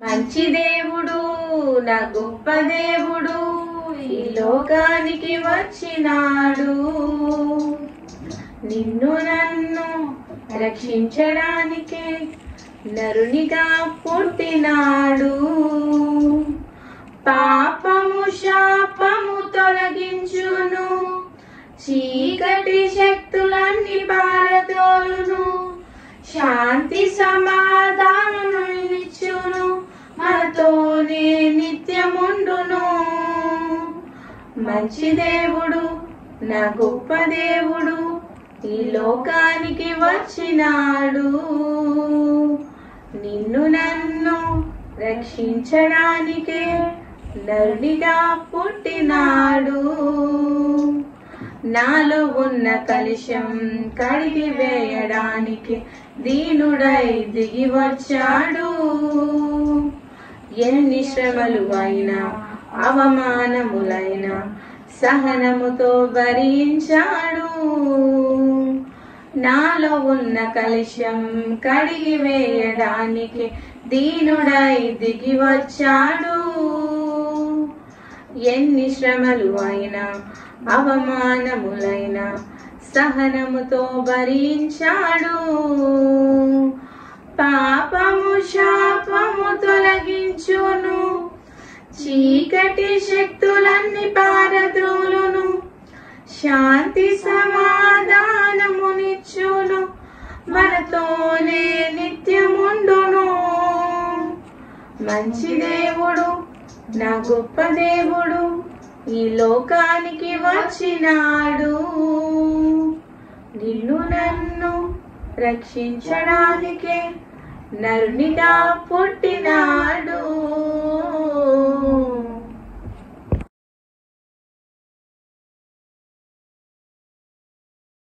మంచి దేవుడు నా గొప్ప దేవుడు ఈ లోకానికి వచ్చినాడు, నిన్ను నన్ను రక్షించడానికే నరునిగా పుట్టినాడు. పాపము శాపము తొలగించును, చీకటి శక్తులన్నీ పారదోలును, శాంతి సమాధానం ఇచ్చును, మనతోనే నిత్యముండును. మంచి దేవుడు నా గొప్ప దేవుడు ఈ లోకానికి వచ్చినాడు, నిన్ను నన్ను రక్షించడానికే నరునిగా పుట్టినాడు. నాలో ఉన్న కలుషం కడిగి వేయడానికి దీనుడై దిగి వచ్చాడు. ఎన్ని శ్రమలు అయినా అవమానములైనా సహనముతో భరించాడు. నాలో ఉన్న కలుషం కడిగి వేయడానికి దీనుడై దిగి వచ్చాడు. ఎన్ని శ్రమలు అయినా అవమానములైనా సహనముతో భరించాడు. పాపము శాపము తొలగించును, చీకటి శక్తులన్నీ పారద్రోలును, శాంతి సమాధానమునిచ్చును, మనతోనే నిత్యముండును. మంచి దేవుడు నా గొప్ప దేవుడు ఈ లోకానికి వచ్చినాడు, నిన్ను నన్ను రక్షించడానికే నరునిగా పుట్టినాడు.